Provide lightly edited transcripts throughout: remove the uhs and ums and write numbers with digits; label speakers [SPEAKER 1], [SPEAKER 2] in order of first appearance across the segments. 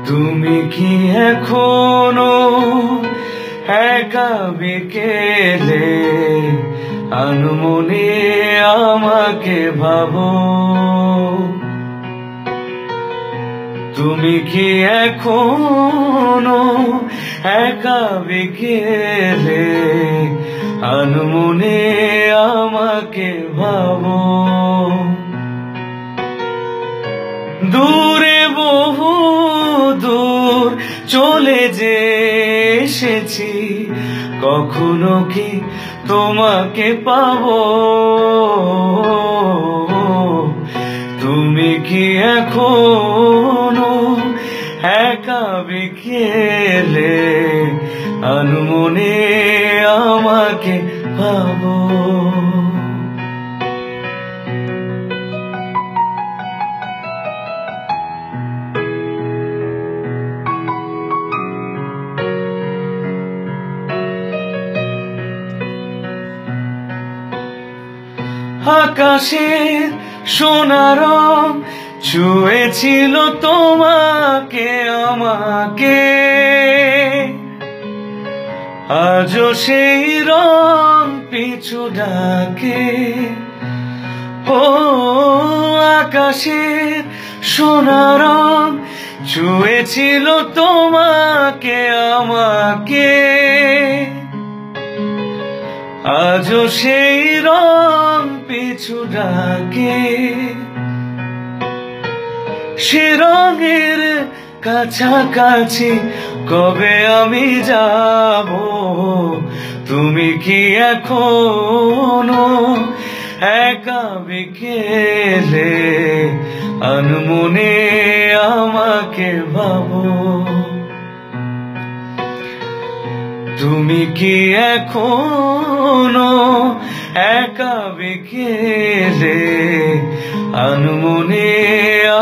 [SPEAKER 1] তুমি কি এখনো একা বিকেলে আনমনে আমাকে ভাবো? তুমি কি এখনো একা বিকেলে আনমনে আমাকে ভাবো? দূরে বহু দূর চলে যে এসেছি, কখনো কি তোমাকে পাবো? তুমি কি এখনো একা বিকেলে আনমনে আমাকে ভাবো? আকাশের সোনা রং ছুঁয়েছিল তোমাকে আমাকে, আজও সেই রং পিছু ডাকে। ও আকাশের সোনা রং ছুঁয়েছিল তোমাকে আমাকে, আজও সেই রং পিছু ডাকে। সে রঙের কাছাকাছি কবে আমি যাব? তুমি কি এখনো একা বিকেলে আনমনে আমাকে ভাবো? তুমি কি এখনো একা বিকেলে আনমনে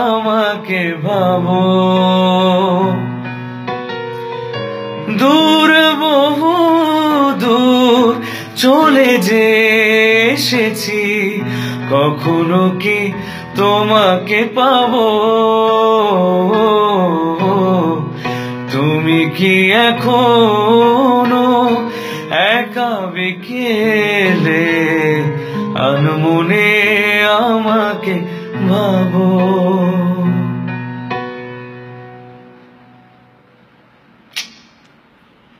[SPEAKER 1] আমাকে ভাবো? দূর বহু দূর চলে যে এসেছি, কখনো কি তোমাকে পাবো? তুমি কি এখনো একা বিকেলে আনমনে আমাকে ভাবো?